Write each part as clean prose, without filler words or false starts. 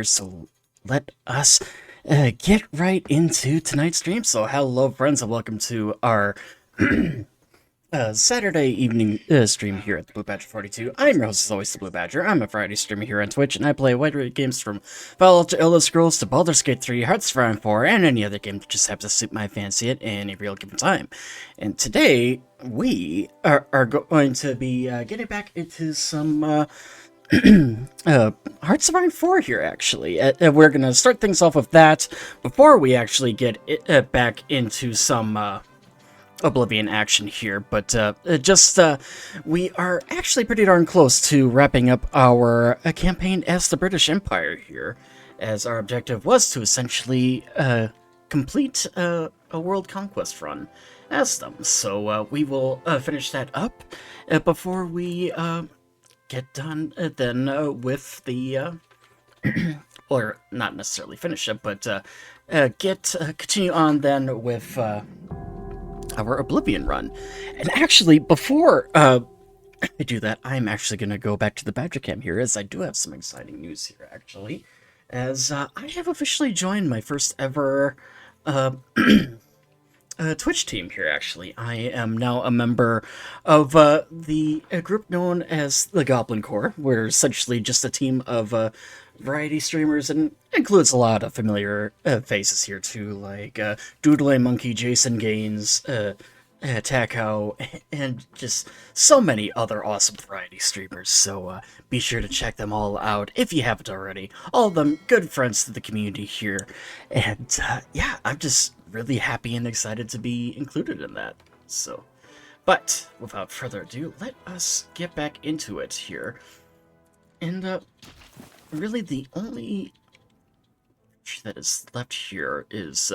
So let us get right into tonight's stream. So hello friends and welcome to our Saturday evening stream here at the Blue Badger 42. I'm your host as always, the Blue Badger. I'm a Friday streamer here on Twitch and I play a wide range of games from Fallout to Elder Scrolls to Baldur's Gate 3, Hearts of Iron 4, and any other game that just happens to suit my fancy at any real given time. And today we are going to be getting back into some Hearts of Iron 4 here, actually. We're gonna start things off with that before we actually get back into some Oblivion action here, but we are actually pretty darn close to wrapping up our campaign as the British Empire here, as our objective was to essentially complete a world conquest run as them. So we will finish that up before we get done then with the or not necessarily finish it, but continue on then with our Oblivion run. And actually, before I do that, I'm actually going to go back to the Badger Cam here, as I do have some exciting news here, actually, as I have officially joined my first ever Twitch team here, actually. I am now a member of the group known as the Goblin Corps. We're essentially just a team of variety streamers, and includes a lot of familiar faces here too, like Doodle Monkey, Jason Gaines, Taco, and just so many other awesome variety streamers. So be sure to check them all out if you haven't already. All of them good friends to the community here, and yeah, I'm just really happy and excited to be included in that. So, but without further ado, let us get back into it here. And really the only that is left here is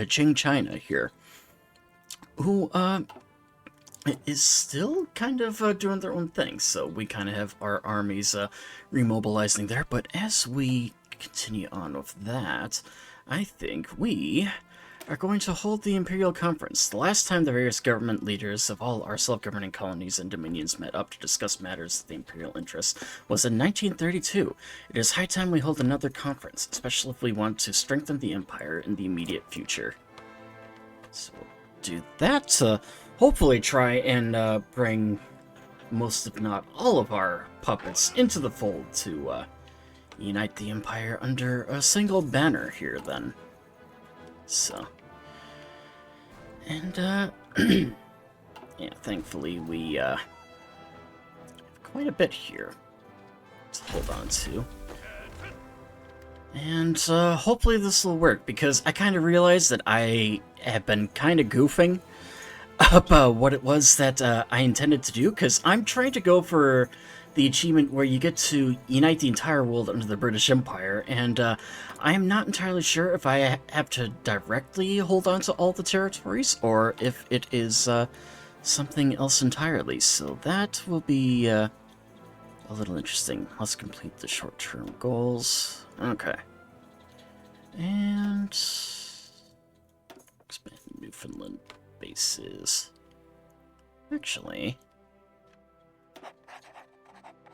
Ching China here, who is still kind of doing their own thing. So we kind of have our armies remobilizing there, but as we continue on with that, I think we are going to hold the Imperial Conference. The last time the various government leaders of all our self-governing colonies and dominions met up to discuss matters of the Imperial interest was in 1932. It is high time we hold another conference, especially if we want to strengthen the Empire in the immediate future. So we'll do that to hopefully try and bring most, if not all, of our puppets into the fold to unite the Empire under a single banner here, then. So. And, yeah, thankfully we, have quite a bit here to hold on to. And, hopefully this will work, because I kind of realized that I have been kind of goofing up what it was that I intended to do, because I'm trying to go for the achievement where you get to unite the entire world under the British Empire, and I am not entirely sure if I have to directly hold on to all the territories, or if it is something else entirely, so that will be a little interesting. Let's complete the short-term goals. Okay. And expand Newfoundland bases. Actually,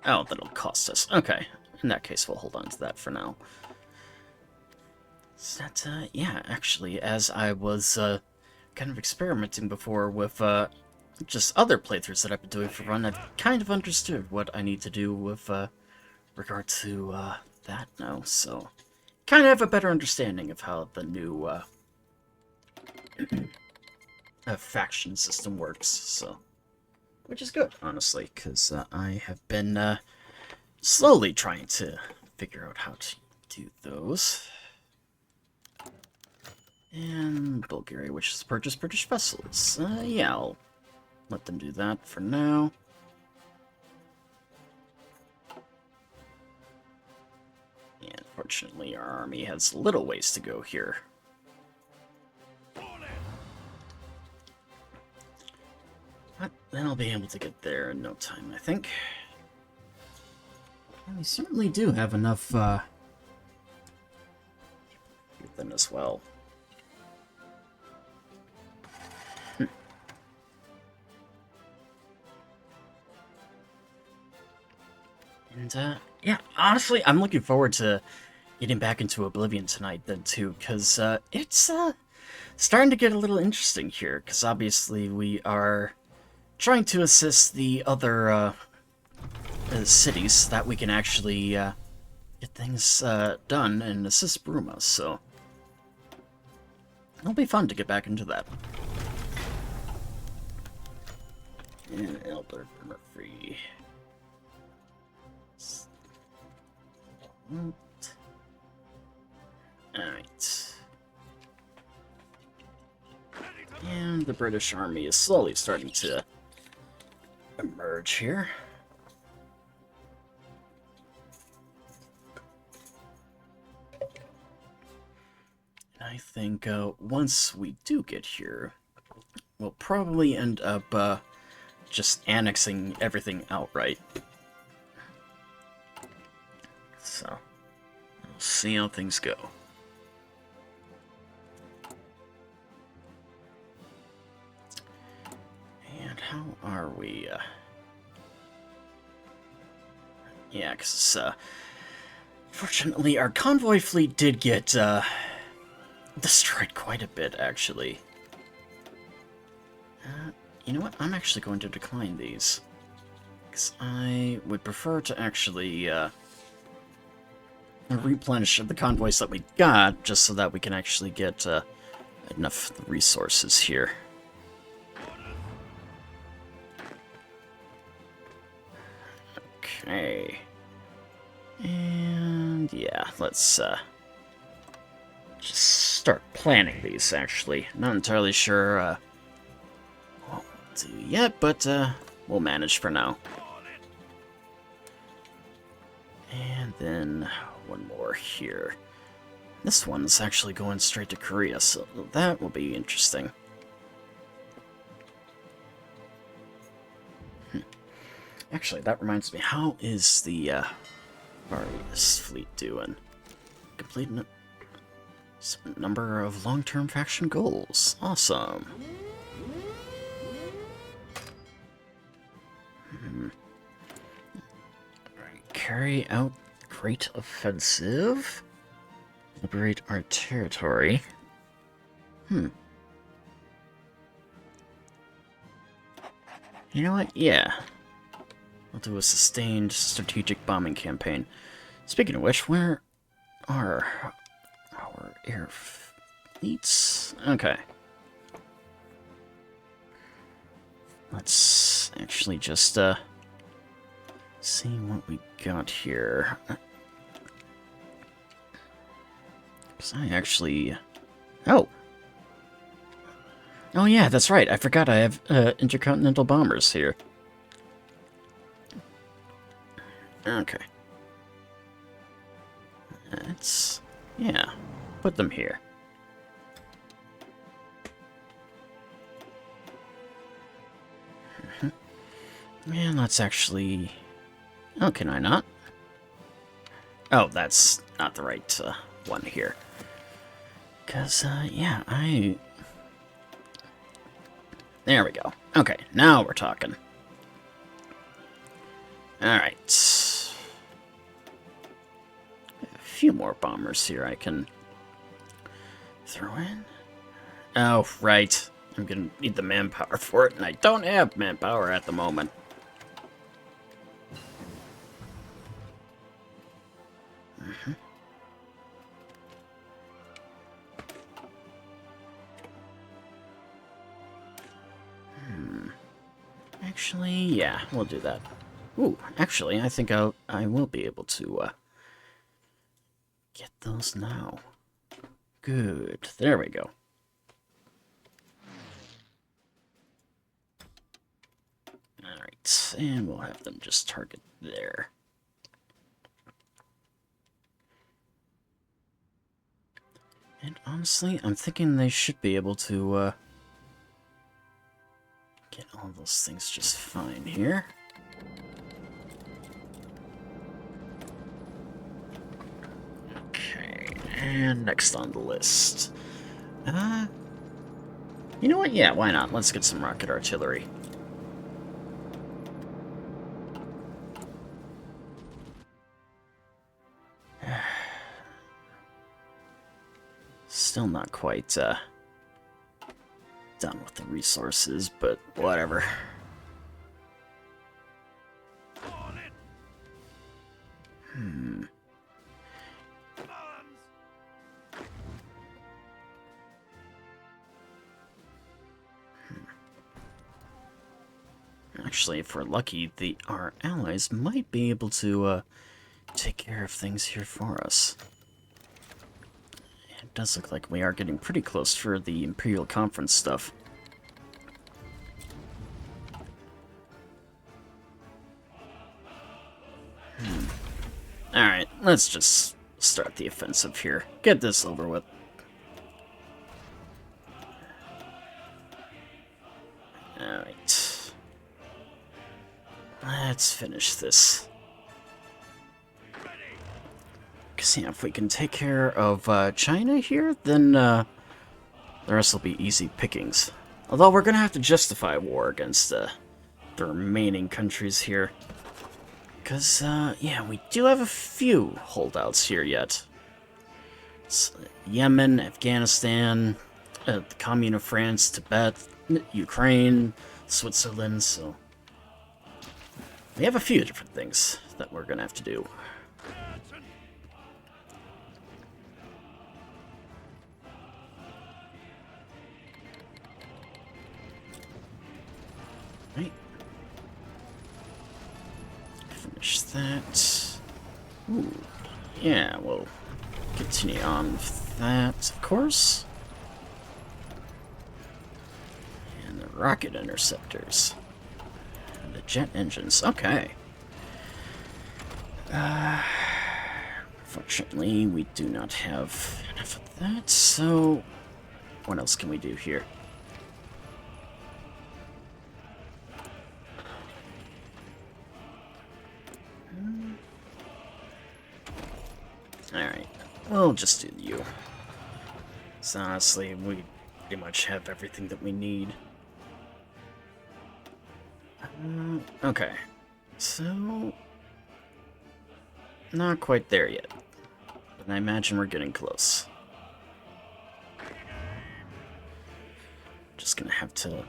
oh, that'll cost us. Okay. In that case, we'll hold on to that for now. So that, yeah, actually, as I was kind of experimenting before with just other playthroughs that I've been doing for Run, I've kind of understood what I need to do with regard to that now. So, kind of have a better understanding of how the new faction system works. So. Which is good, honestly, because I have been slowly trying to figure out how to do those. And Bulgaria wishes to purchase British vessels. Yeah, I'll let them do that for now. And unfortunately, our army has a little ways to go here. But then I'll be able to get there in no time, I think. And we certainly do have enough then as well. And Yeah, honestly, I'm looking forward to getting back into Oblivion tonight then too, because it's starting to get a little interesting here, because obviously we are trying to assist the other cities so that we can actually get things done and assist Bruma, so it'll be fun to get back into that. And Elder Murphy. Alright. And the British Army is slowly starting to emerge here. And I think once we do get here, we'll probably end up just annexing everything outright. So, we'll see how things go. And how are we? Yeah, because fortunately our convoy fleet did get destroyed quite a bit, actually. You know what? I'm actually going to decline these. Because I would prefer to actually replenish the convoys that we got, just so that we can actually get enough resources here. Okay. And yeah, let's just start planning these, actually. Not entirely sure what we'll do yet, but we'll manage for now. And then one more here. This one's actually going straight to Korea, so that will be interesting. Actually, that reminds me, how is the Various fleet doing? Completing a number of long-term faction goals. Awesome. Alright, carry out Great Offensive. Liberate our territory. You know what? Yeah. We'll do a sustained strategic bombing campaign. Speaking of which, where are our air fleets? Okay. Let's actually just see what we got here. Because I actually... Oh! Oh yeah, that's right. I forgot I have intercontinental bombers here. Okay. Let's... yeah. Put them here. And let's actually... oh, can I not? Oh, that's not the right one here. Because, yeah, there we go. Okay, now we're talking. Alright. A few more bombers here I can throw in. Oh, right. I'm gonna need the manpower for it, and I don't have manpower at the moment. Actually, yeah, we'll do that. Ooh, actually, I think I will be able to get those now. Good. There we go. Alright, and we'll have them just target there. And honestly, I'm thinking they should be able to get all those things just fine here. Okay, and next on the list. You know what? Yeah, why not? Let's get some rocket artillery. Still not quite, done with the resources, but whatever. Actually, if we're lucky, our allies might be able to, take care of things here for us. It does look like we are getting pretty close for the Imperial Conference stuff. Alright, let's just start the offensive here. Get this over with. Alright. Let's finish this. Because, yeah, if we can take care of China here, then the rest will be easy pickings. Although we're going to have to justify war against the remaining countries here. Because, yeah, we do have a few holdouts here yet. It's Yemen, Afghanistan, the Commune of France, Tibet, Ukraine, Switzerland, so... we have a few different things that we're going to have to do. Right. Finish that. Ooh. Yeah, we'll continue on with that, of course. And the rocket interceptors. And the jet engines. Okay. Fortunately, we do not have enough of that, so what else can we do here? Alright, we'll just do you. So honestly, we pretty much have everything that we need. Okay, so... not quite there yet, but I imagine we're getting close. Just gonna have to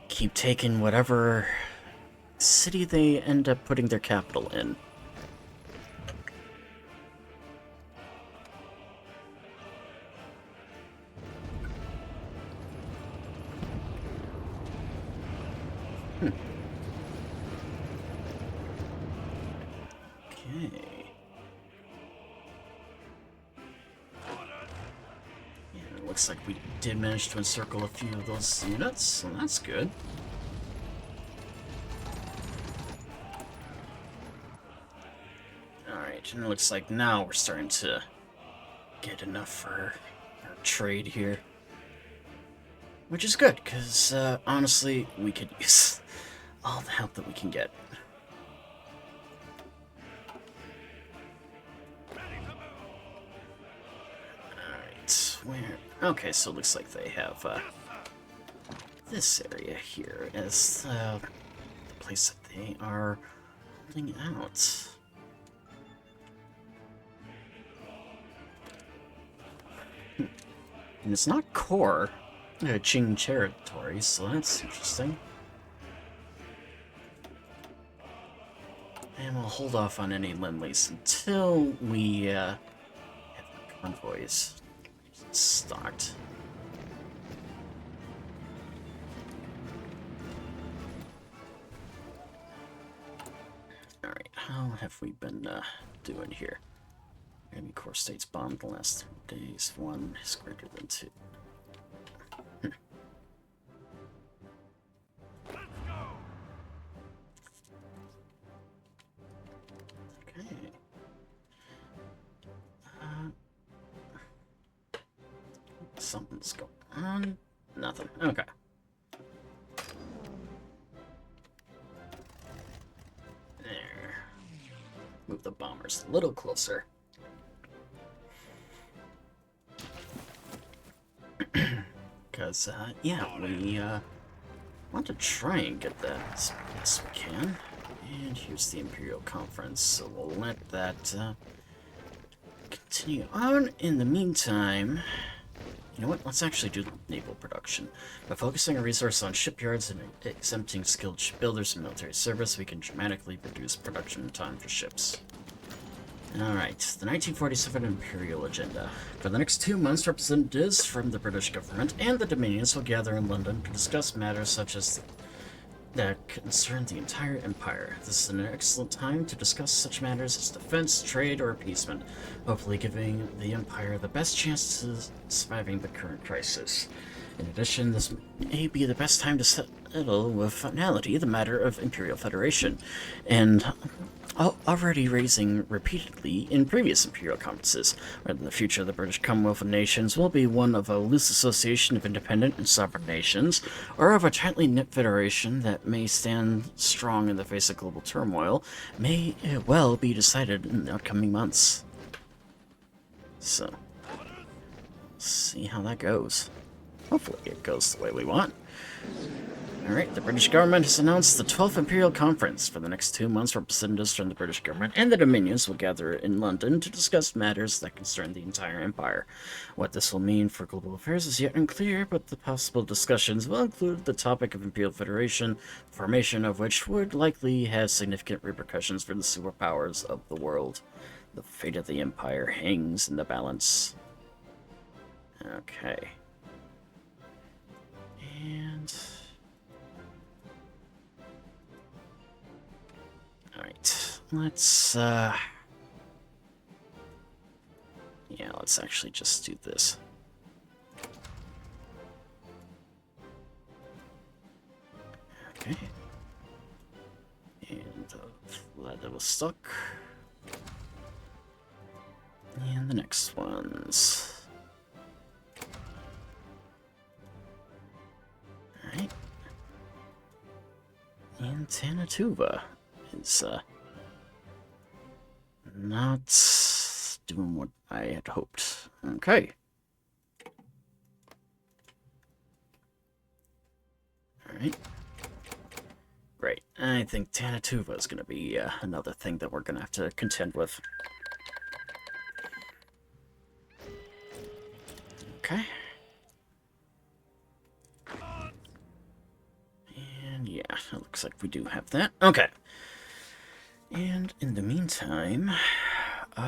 keep taking whatever city they end up putting their capital in. Okay. Yeah, it looks like we did manage to encircle a few of those units, so that's good. Alright, and it looks like now we're starting to get enough for our trade here. Which is good, because honestly, we could use all the help that we can get. Where? Okay, so it looks like they have this area here as the place that they are holding out. And it's not core Qing territory, so that's interesting. And we'll hold off on any Lend-Lease until we have convoys stocked. Alright, how have we been doing here? Enemy core states bombed the last 3 days. 1 is greater than 2. Okay. Something's going on. Nothing. Okay. There. Move the bombers a little closer. Because, yeah, we, want to try and get that as best we can. And here's the Imperial Conference, so we'll let that, continue on. In the meantime, You know what? Let's actually do naval production. By focusing our resources on shipyards and exempting skilled shipbuilders from military service, we can dramatically reduce production time for ships. Alright, the 1947 Imperial Agenda. For the next 2 months, representatives from the British government and the Dominions will gather in London to discuss matters such as that concern the entire empire. This is an excellent time to discuss such matters as defense, trade, or appeasement, hopefully giving the empire the best chance to surviving the current crisis. In addition, this may be the best time to settle with finality the matter of Imperial Federation, and already raising repeatedly in previous Imperial conferences, whether the future of the British Commonwealth of Nations will be one of a loose association of independent and sovereign nations, or of a tightly knit federation that may stand strong in the face of global turmoil, may well be decided in the upcoming months. So, let's see how that goes. Hopefully it goes the way we want. Alright, the British government has announced the 12th Imperial Conference. For the next 2 months, representatives from the British government and the Dominions will gather in London to discuss matters that concern the entire empire. What this will mean for global affairs is yet unclear, but the possible discussions will include the topic of Imperial Federation, the formation of which would likely have significant repercussions for the superpowers of the world. The fate of the empire hangs in the balance. Okay. And... Alright, let's, yeah, let's actually just do this. Okay. And Vladivostok. And the next ones. Alright. And Tanatuva is not doing what I had hoped. Okay. Alright. Great. I think Tanatuva is going to be another thing that we're going to have to contend with. Okay. And yeah, it looks like we do have that. Okay. And in the meantime, you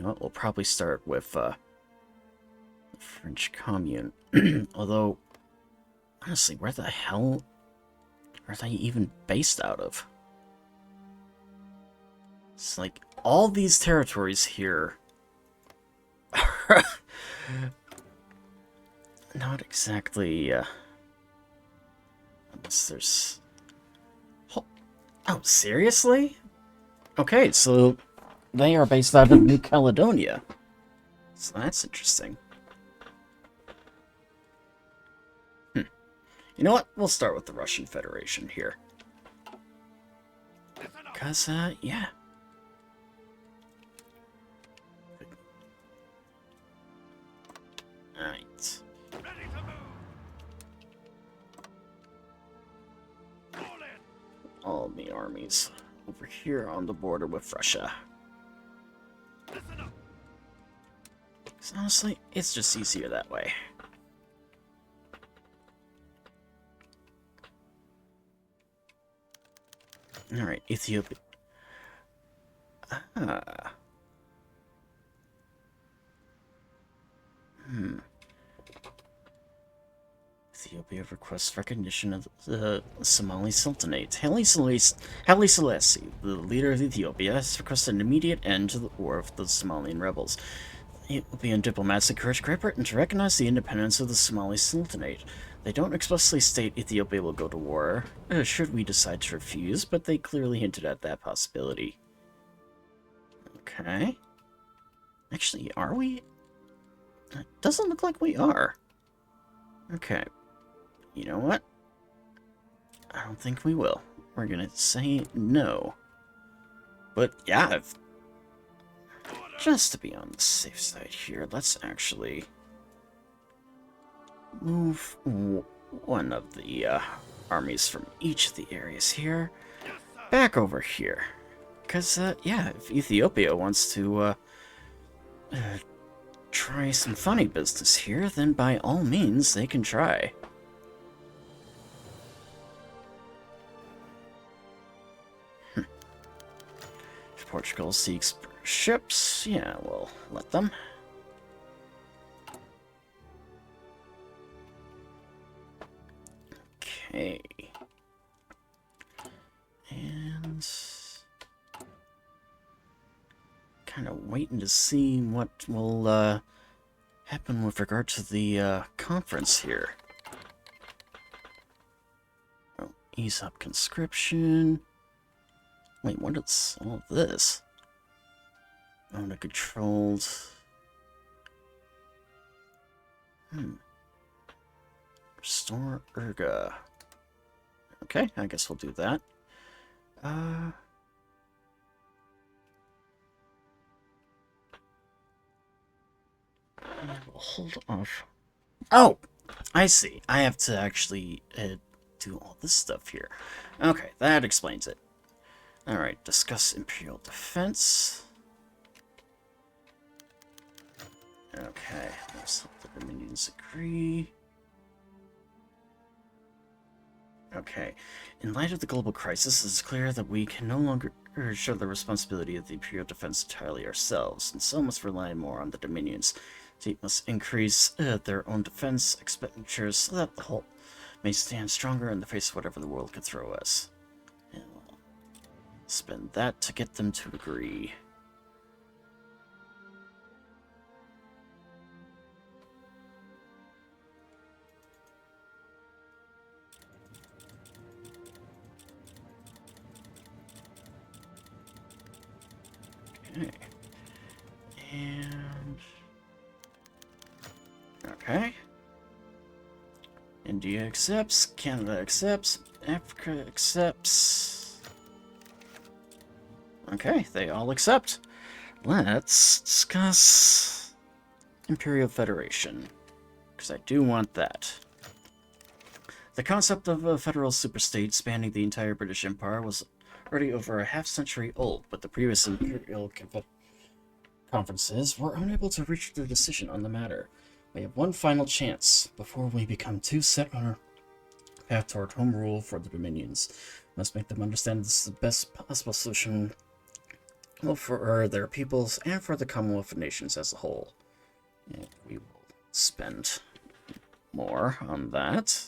know what, we'll probably start with, the French Commune. Although, honestly, where the hell are they even based out of? It's like, all these territories here are not exactly, unless there's... Oh, seriously? Okay, so they are based out of New Caledonia. So that's interesting. You know what? We'll start with the Russian Federation here. Because, yeah. Alright. All the armies over here on the border with Russia. Because honestly, it's just easier that way. Alright, Ethiopia. Ethiopia requests recognition of the Somali Sultanate. Haile Selassie, the leader of Ethiopia, has requested an immediate end to the war of the Somalian rebels. Ethiopian diplomats encourage Great Britain to recognize the independence of the Somali Sultanate. They don't explicitly state Ethiopia will go to war, should we decide to refuse, but they clearly hinted at that possibility. Okay. Actually, are we? It doesn't look like we are. Okay. You know what? I don't think we will. We're gonna say no. But yeah, just to be on the safe side here, let's actually move one of the armies from each of the areas here back over here. Because, yeah, if Ethiopia wants to try some funny business here, then by all means they can try. If Portugal seeks ships, yeah, we'll let them. Okay. And kind of waiting to see what will happen with regard to the conference here. Oh, ease up conscription. Wait, what is all of this? Under controlled. Restore Urga. Okay, I guess we'll do that. We'll hold off. Oh! I see. I have to actually do all this stuff here. Okay, that explains it. Alright, discuss Imperial Defense. Okay, let's let the Dominions agree. Okay, in light of the global crisis, it's clear that we can no longer share the responsibility of the Imperial Defense entirely ourselves, and so must rely more on the Dominions. They must increase their own defense expenditures so that the whole may stand stronger in the face of whatever the world could throw us. And we'll spend that to get them to agree. Okay. And... okay. India accepts, Canada accepts, Africa accepts. Okay, they all accept. Let's discuss Imperial Federation, because I do want that. The concept of a federal superstate spanning the entire British Empire was already over a half-century old, but the previous Imperial conferences were unable to reach a decision on the matter. We have one final chance before we become too set on our path toward home rule for the Dominions. We must make them understand this is the best possible solution for their peoples and for the Commonwealth of Nations as a whole. And we will spend more on that.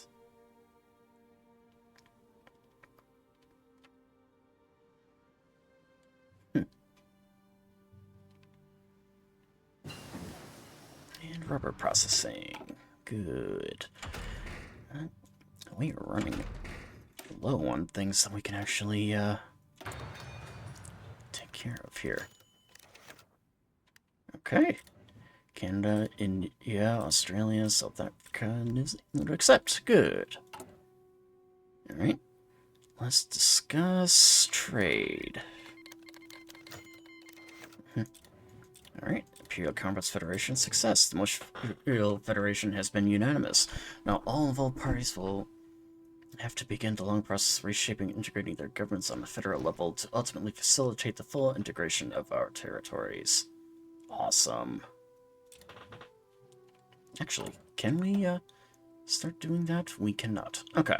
And rubber processing. Good. We are running low on things that we can actually take care of here. Okay. Canada, India, Australia, South Africa, New Zealand accept. Good. Alright. Let's discuss trade. Alright. Imperial Commerce Federation success. The most Imperial Federation has been unanimous. Now all involved parties will have to begin the long process of reshaping and integrating their governments on the federal level to ultimately facilitate the full integration of our territories. Awesome. Actually, can we start doing that? We cannot. Okay.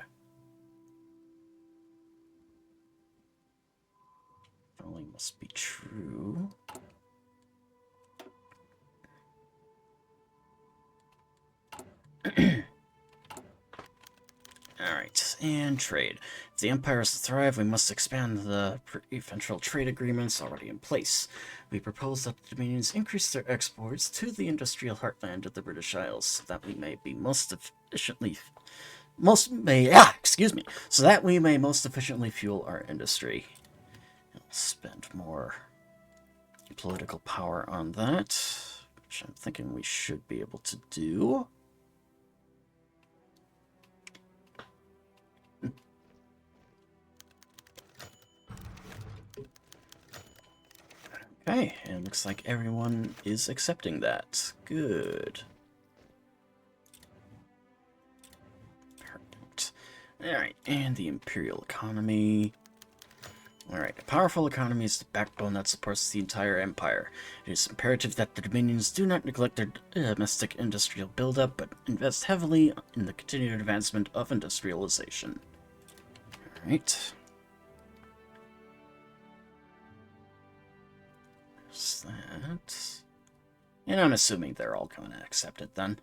Following must be true. Alright, and trade. If the Empire is to thrive, we must expand the preferential trade agreements already in place. We propose that the Dominions increase their exports to the industrial heartland of the British Isles, so that we may be most efficiently fuel our industry. And we'll spend more political power on that, which I'm thinking we should be able to do. Okay, and it looks like everyone is accepting that. Good. Perfect. Alright, and the Imperial economy. Alright, a powerful economy is the backbone that supports the entire empire. It is imperative that the dominions do not neglect their domestic industrial buildup, but invest heavily in the continued advancement of industrialization. Alright. There's that. And I'm assuming they're all going to accept it then.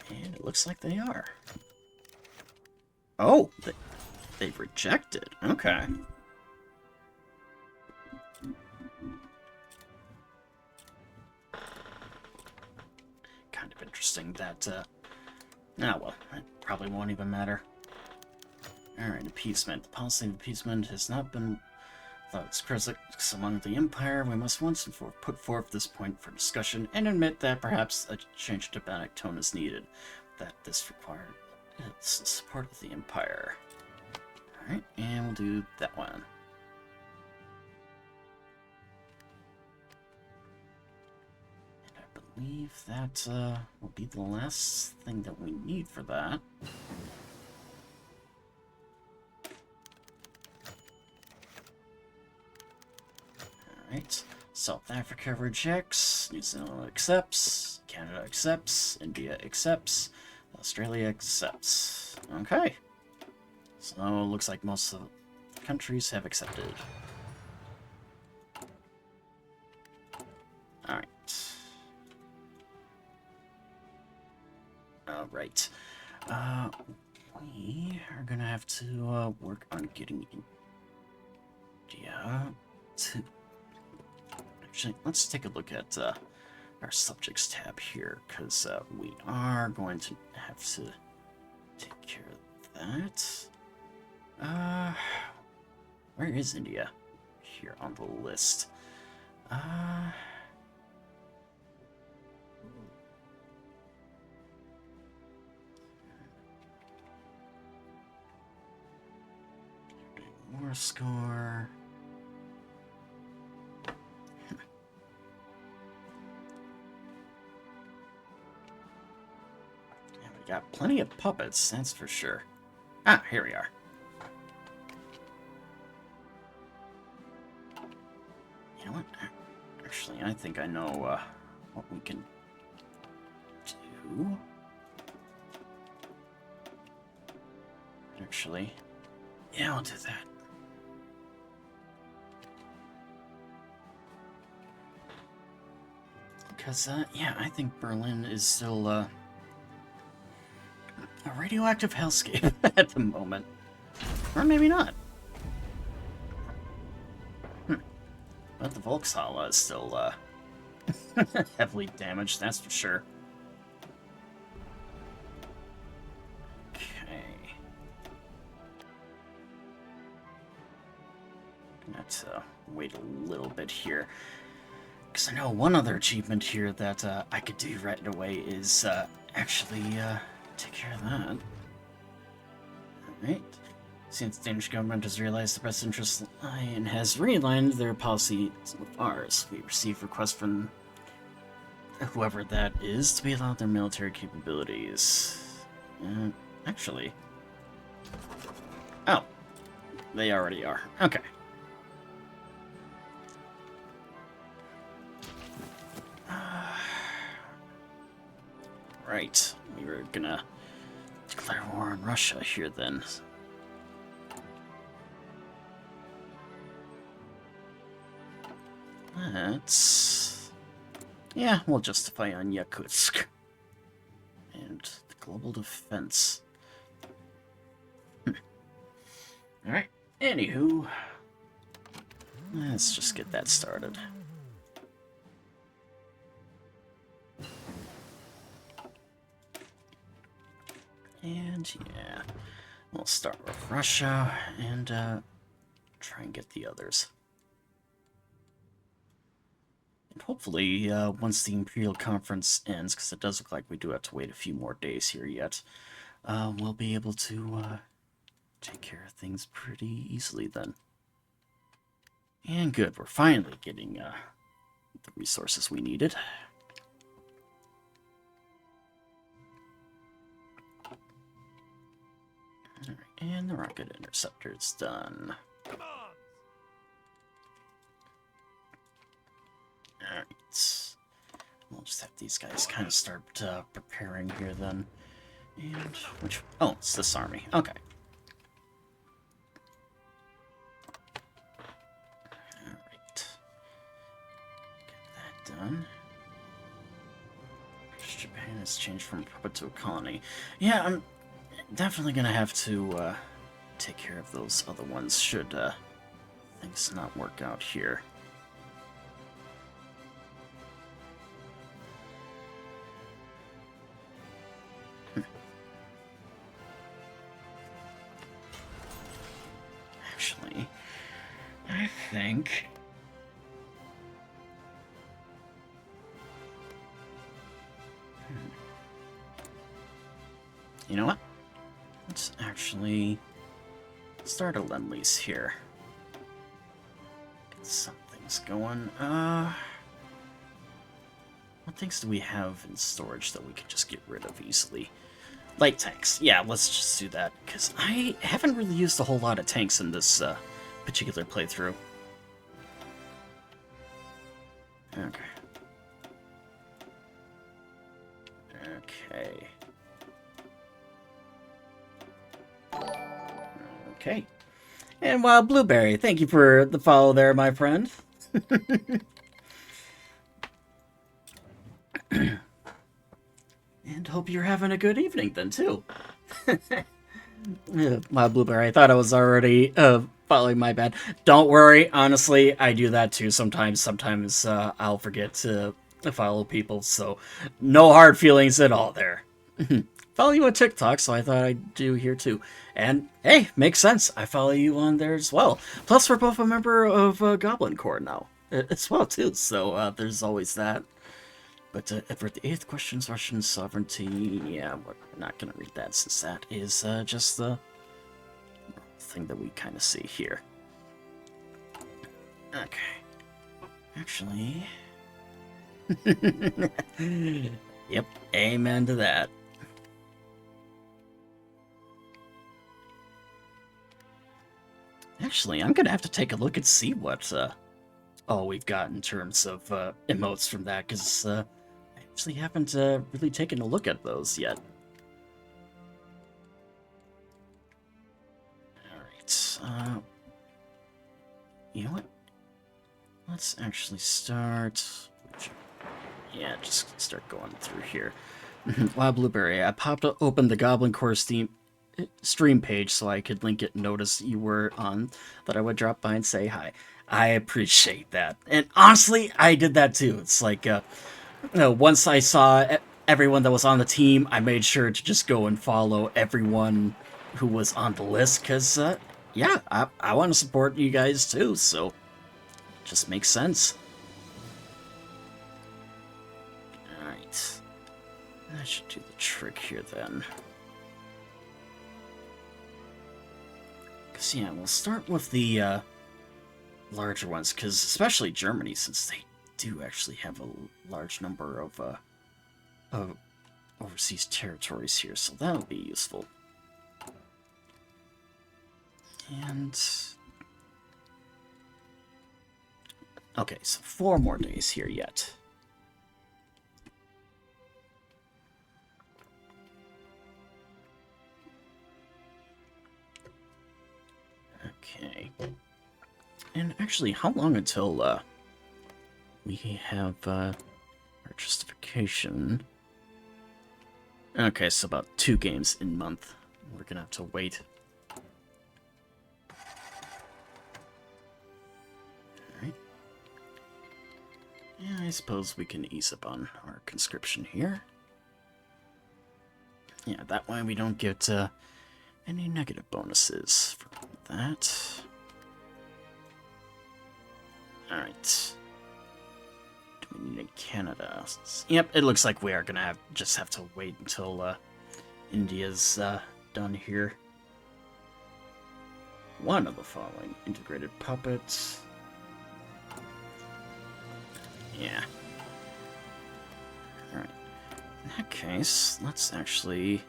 And it looks like they are. Oh, they've rejected. Okay. Kind of interesting that, oh well, it probably won't even matter. Alright, appeasement. The policy of appeasement has not been without its critics among the Empire. We must once and put forth this point for discussion and admit that perhaps a change of diplomatic tone is needed. That this required the support of the Empire. Alright, and we'll do that one. And I believe that will be the last thing that we need for that. Alright, South Africa rejects, New Zealand accepts, Canada accepts, India accepts, Australia accepts. Okay. So it looks like most of the countries have accepted. Alright. Alright. We are gonna have to work on getting India to... Actually, let's take a look at our subjects tab here, because we are going to have to take care of that. Where is India? Here on the list. War score. Yeah, we got plenty of puppets, that's for sure. Ah, here we are. You know what? Actually, I think I know what we can do. Actually, yeah, I'll do that. Because, yeah, I think Berlin is still, a radioactive hellscape at the moment. Or maybe not. But the Volkshalle is still, heavily damaged, that's for sure. Okay. Gonna have to wait a little bit here. Because I know one other achievement here that I could do right away is actually take care of that. Alright. Since the Danish government has realized the best interests lie and has realigned their policy with ours, we receive requests from whoever that is to be allowed their military capabilities. Actually... Oh. They already are. Okay. Right. We were gonna declare war on Russia here then. Let's... Yeah, we'll justify on Yakutsk. And the global defense. Alright, anywho. Let's just get that started. And yeah, we'll start with Russia and try and get the others. And hopefully, once the Imperial Conference ends, because it does look like we do have to wait a few more days here yet, we'll be able to take care of things pretty easily then. And good, we're finally getting the resources we needed. And the rocket interceptor's done. Alright. We'll just have these guys kind of start preparing here then. And which... Oh, it's this army. Okay. Alright. Get that done. Japan has changed from a puppet to a colony. Yeah, I'm definitely gonna have to take care of those other ones should things not work out here. Actually, I think... You know what? Let's actually start a Lend-Lease here. Get some things going. What things do we have in storage that we could just get rid of easily? Light tanks. Yeah, let's just do that, because I haven't really used a whole lot of tanks in this particular playthrough. Okay. Okay. Okay. And Wild Blueberry, thank you for the follow there, my friend. And hope you're having a good evening then, too. Wild Blueberry, I thought I was already following my bad. Don't worry, honestly, I do that too sometimes. Sometimes I'll forget to follow people, so no hard feelings at all there. Follow you on TikTok, so I thought I'd do here too. And hey, makes sense. I follow you on there as well. Plus, we're both a member of Goblin Corps now as well too. So there's always that. But for the 8th questions, Russian sovereignty. Yeah, we're not gonna read that since that is just the thing that we kind of see here. Okay. Actually. Yep. Amen to that. Actually, I'm gonna have to take a look and see what all we've got in terms of emotes from that, because I actually haven't really taken a look at those yet. Alright, you know what? Let's actually start... Yeah, just start going through here. Wow, Blueberry, I popped open the Goblin Core stream page so I could link it and notice you were on, that I would drop by and say hi. I appreciate that. And honestly, I did that too. It's like, once I saw everyone that was on the team, I made sure to just go and follow everyone who was on the list, because, yeah, I want to support you guys too, so it just makes sense. Alright. I should do the trick here then. Because, yeah, we'll start with the larger ones, because especially Germany, since they do actually have a large number of overseas territories here, so that'll be useful. And... okay, so 4 more days here yet. Okay. And actually, how long until we have our justification? Okay, so about 2 games in month. We're gonna have to wait. Alright. Yeah, I suppose we can ease up on our conscription here. Yeah, that way we don't get any negative bonuses for that. Alright. Do we need a Canada? Yep, it looks like we are gonna just have to wait until India's done here. One of the following integrated puppets. Yeah. Alright. In that case, let's actually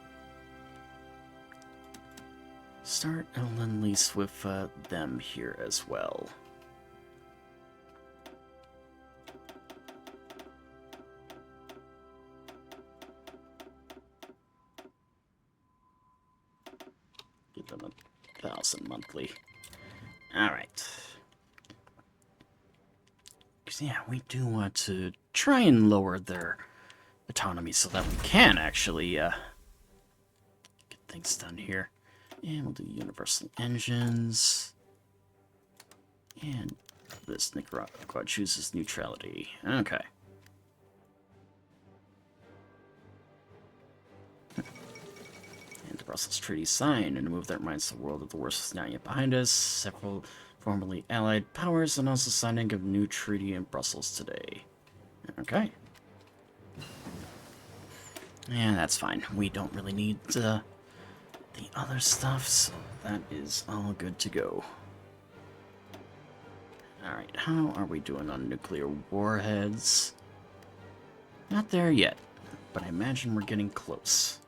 start a lend-lease with them here as well. Give them 1,000 monthly. Alright. Because, yeah, we do want to try and lower their autonomy so that we can actually get things done here. And we'll do universal engines. And this Nicaragua chooses neutrality. Okay. And the Brussels Treaty signed in a move that reminds the world that the worst is not yet behind us. Several formerly allied powers announced the signing of new treaty in Brussels today. Okay. Yeah, that's fine. We don't really need the other stuff, so that is all good to go. Alright, how are we doing on nuclear warheads? Not there yet, but I imagine we're getting close.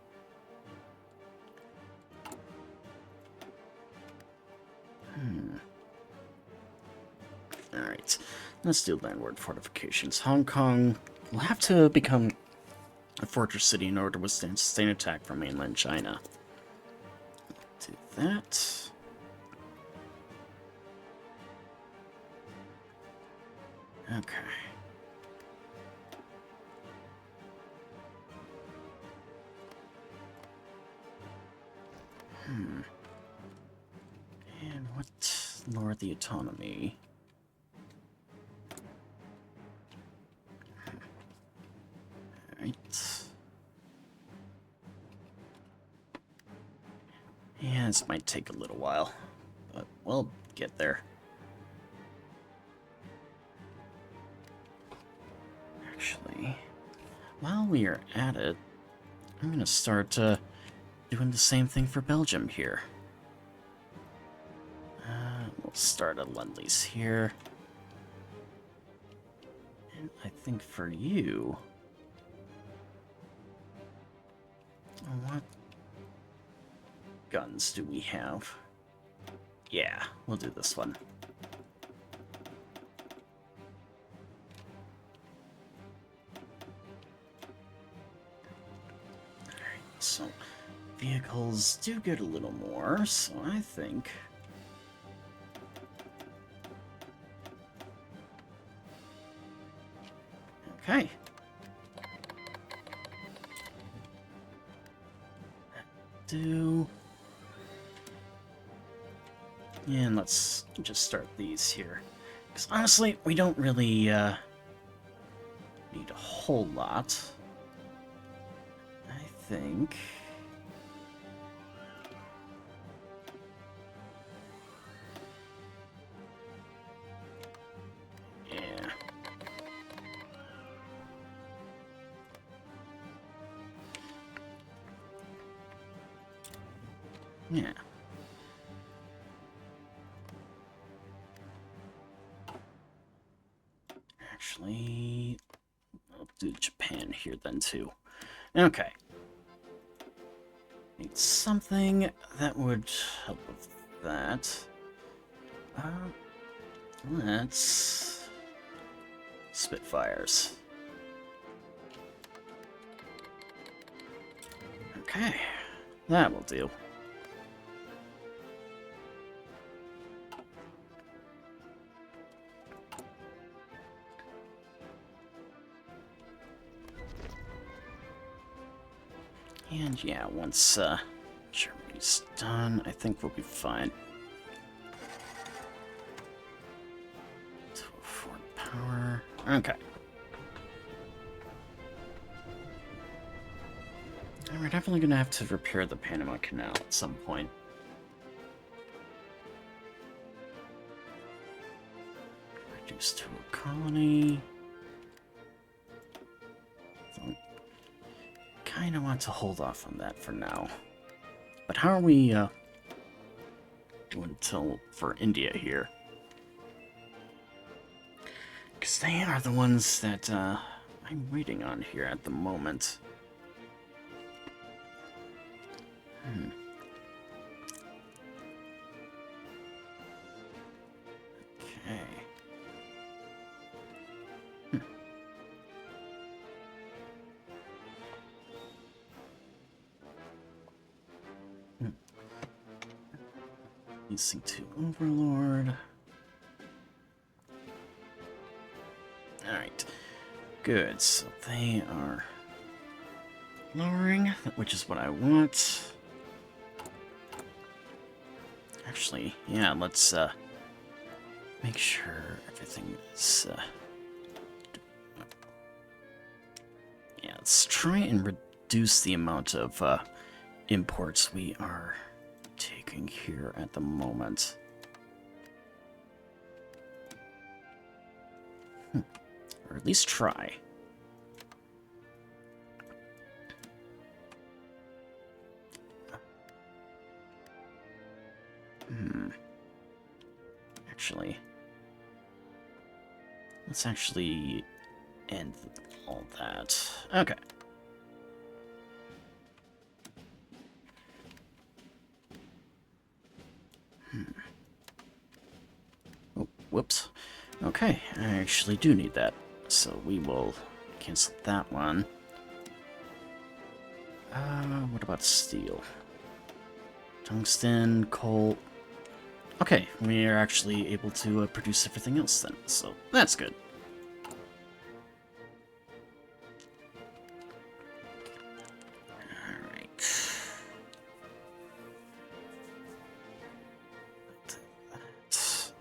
Alright, let's do landward fortifications. Hong Kong will have to become a fortress city in order to withstand sustained attack from mainland China. Do that. Okay. And what lower the autonomy? Alright. Yeah, this might take a little while, but we'll get there. Actually, while we are at it, I'm gonna start doing the same thing for Belgium here. We'll start a lend-lease here. And I think for you... What guns do we have? Yeah, we'll do this one. Alright, so vehicles do get a little more, so I think... Okay. Do... And let's just start these here. Because honestly, we don't really need a whole lot. I think... Yeah. Yeah. Actually, I'll do Japan here then too. Okay. Need something that would help with that. Let's... Spitfires. Okay, that will do. And yeah, once Germany's done, I think we'll be fine. To afford power. Okay. And we're definitely gonna have to repair the Panama Canal at some point. Reduce to a colony. Kind of want to hold off on that for now. But how are we doing for India here? Because they are the ones that I'm waiting on here at the moment. Leasing to Overlord. Alright. Good, so they are lowering, which is what I want. Actually, yeah, let's make sure everything is yeah, let's try and reduce the amount of imports we are taking here at the moment. Or at least try. Actually, let's actually end all that. Okay. Oh, whoops. Okay, I actually do need that. So we will cancel that one. What about steel? Tungsten, coal. Okay, we are actually able to produce everything else then, so that's good. Alright. Let's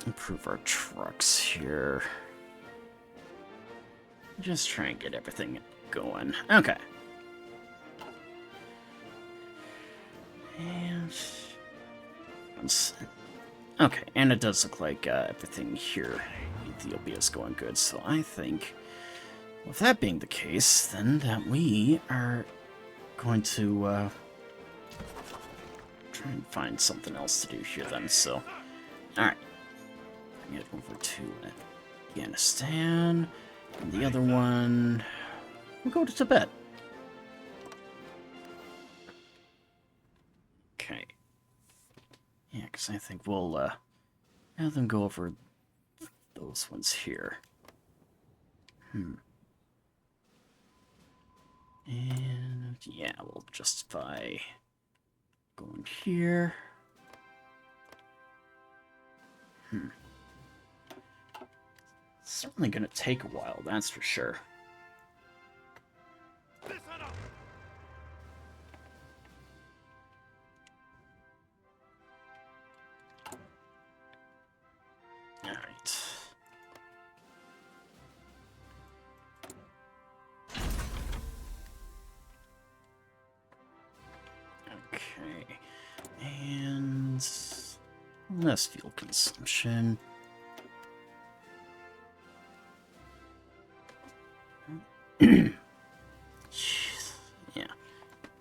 improve our trucks here. Just try and get everything going. Okay. And... okay, and it does look like everything here in Ethiopia is going good, so I think, with that being the case, then that we are going to try and find something else to do here then, so, alright. Bring it over to Afghanistan, and the other one, we'll go to Tibet. Okay. Yeah, because I think we'll have them go over those ones here. And yeah, we'll justify going here. It's certainly going to take a while, that's for sure. Alright. Okay. And less fuel consumption. Jeez. Yeah.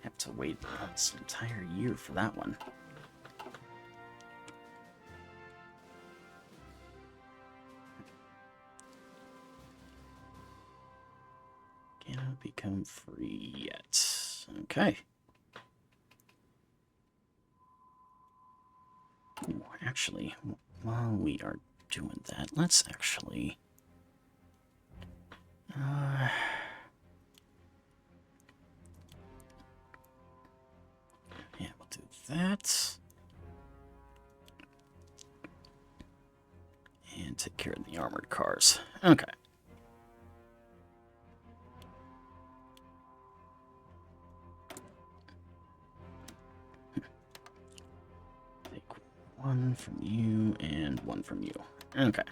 Have to wait this entire year for that one. Cannot become free yet. Okay. Ooh, actually, while we are doing that, let's actually... yeah, we'll do that. And take care of the armored cars. Okay. Take one from you and one from you. Okay.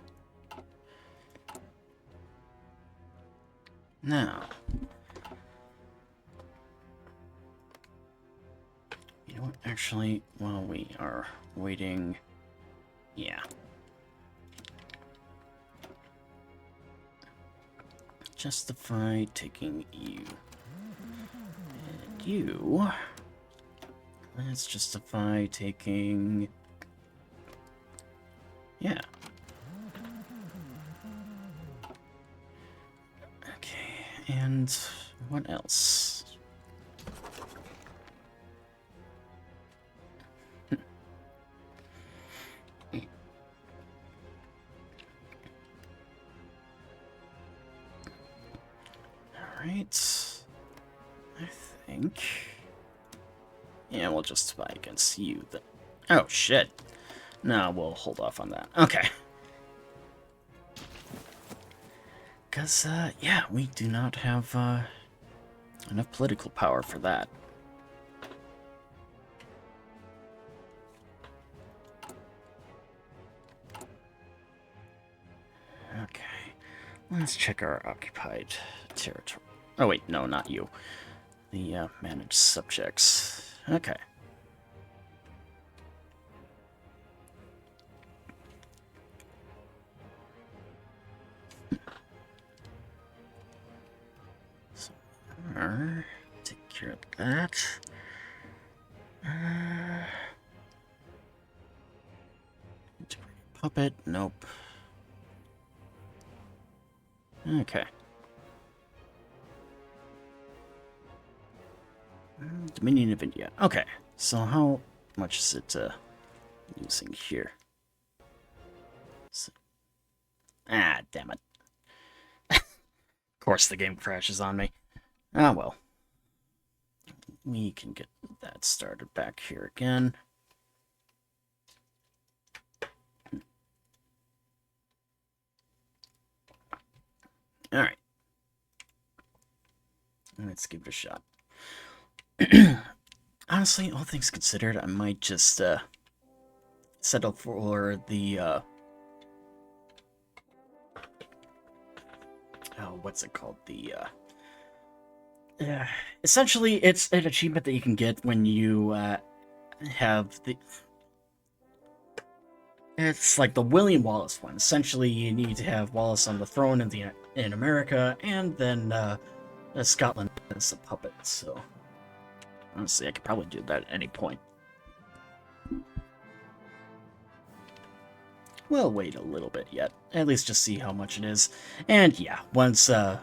Now, you know what, actually, while we are waiting, yeah. Justify taking you. And you, let's justify taking, yeah. And what else? Alright. I think... yeah, we'll just fight against you then. Oh, shit. No, we'll hold off on that. Okay. Because, yeah, we do not have, enough political power for that. Okay. Let's check our occupied territory. Oh, wait, no, not you. The, managed subjects. Okay. So, take care of that. Puppet, nope. Okay. Dominion of India. Okay, so how much is it using here? So, damn it. Of course the game crashes on me. Ah, well. We can get that started back here again. Alright. Let's give it a shot. Honestly, all things considered, I might just settle for the oh, what's it called? The essentially, it's an achievement that you can get when you have the. It's like the William Wallace one. Essentially, you need to have Wallace on the throne in America, and then Scotland as a puppet. So honestly, I could probably do that at any point. We'll wait a little bit yet. At least just see how much it is. And yeah, once we have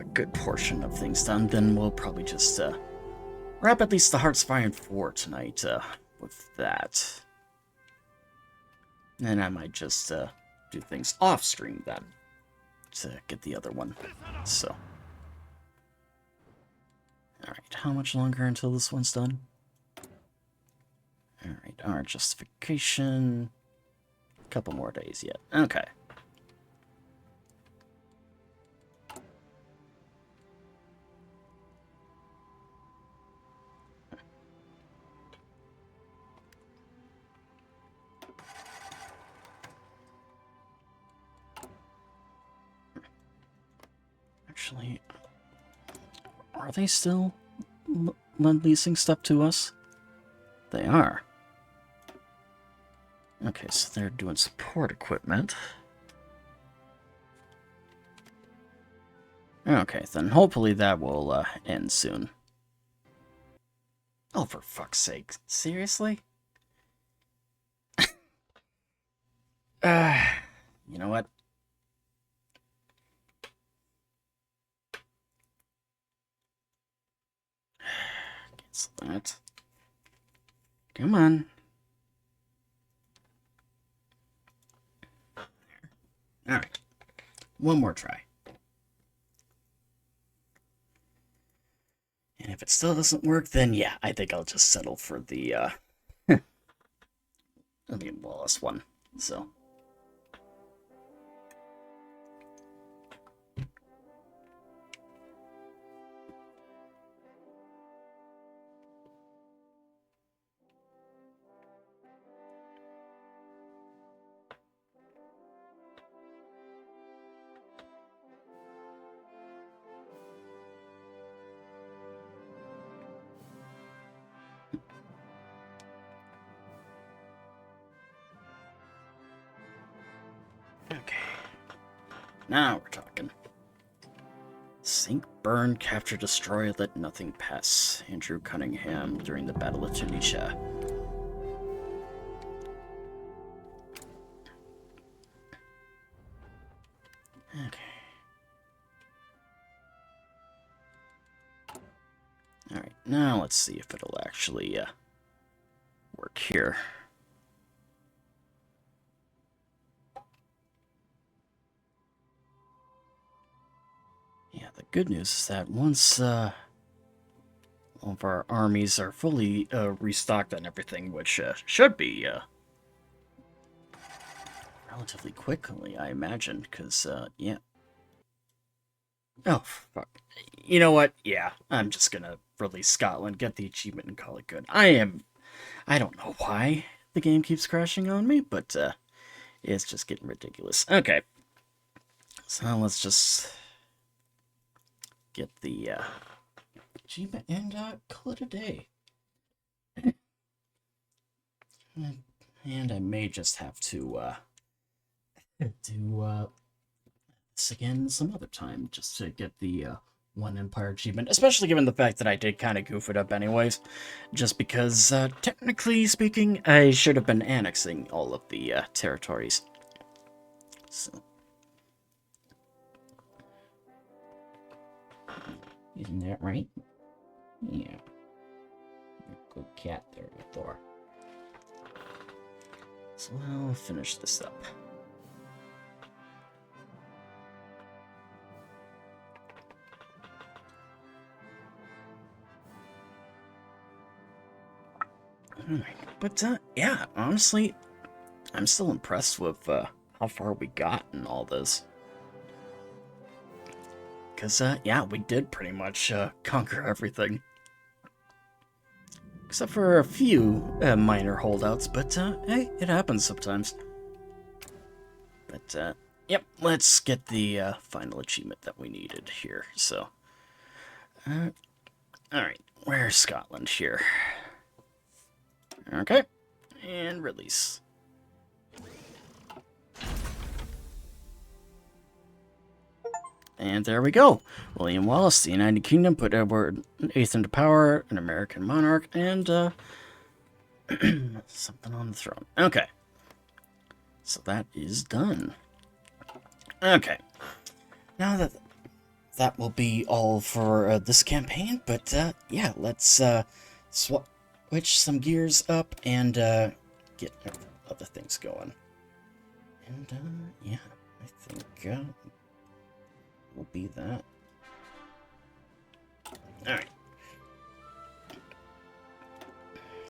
a good portion of things done, then we'll probably just wrap at least the Hearts of Iron 4 tonight with that. And I might just do things off stream then to get the other one. So, alright, how much longer until this one's done? Alright, our justification. A couple more days yet. Okay. Actually, are they still leasing stuff to us? They are. Okay, so they're doing support equipment. Okay, then hopefully that will end soon. Oh, for fuck's sake. Seriously? You know what? Cancel that. Come on. Alright. One more try. And if it still doesn't work, then yeah, I think I'll just settle for the, Wallace one. So. Okay. Now we're talking. Sink, burn, capture, destroy, let nothing pass. Andrew Cunningham during the Battle of Tunisia. Okay. Alright, now let's see if it'll actually work here. Yeah, the good news is that once all of our armies are fully restocked on everything, which should be relatively quickly, I imagine, because, yeah. Oh, fuck. You know what? Yeah, I'm just gonna release Scotland, get the achievement, and call it good. I don't know why the game keeps crashing on me, but, it's just getting ridiculous. Okay. So let's just get the, achievement and, call it a day. And I may just have to, do, this again some other time, just to get the, One Empire achievement, especially given the fact that I did kind of goof it up anyways, just because, technically speaking, I should have been annexing all of the, territories. So. Isn't that right? Yeah. Good cat there, Thor. So I'll finish this up. Alright, but, yeah, honestly, I'm still impressed with, how far we got in all this. Because, yeah, we did pretty much, conquer everything. Except for a few, minor holdouts, but, hey, it happens sometimes. But, yep, let's get the, final achievement that we needed here, so. Alright, where's Scotland here? Okay, and release. And there we go. William Wallace, the United Kingdom, put Edward VIII into power, an American monarch, and, something on the throne. Okay. So that is done. Okay. Now that will be all for this campaign, but, yeah, let's, switch some gears up and, get other things going. And, yeah, I think, will be that. Alright.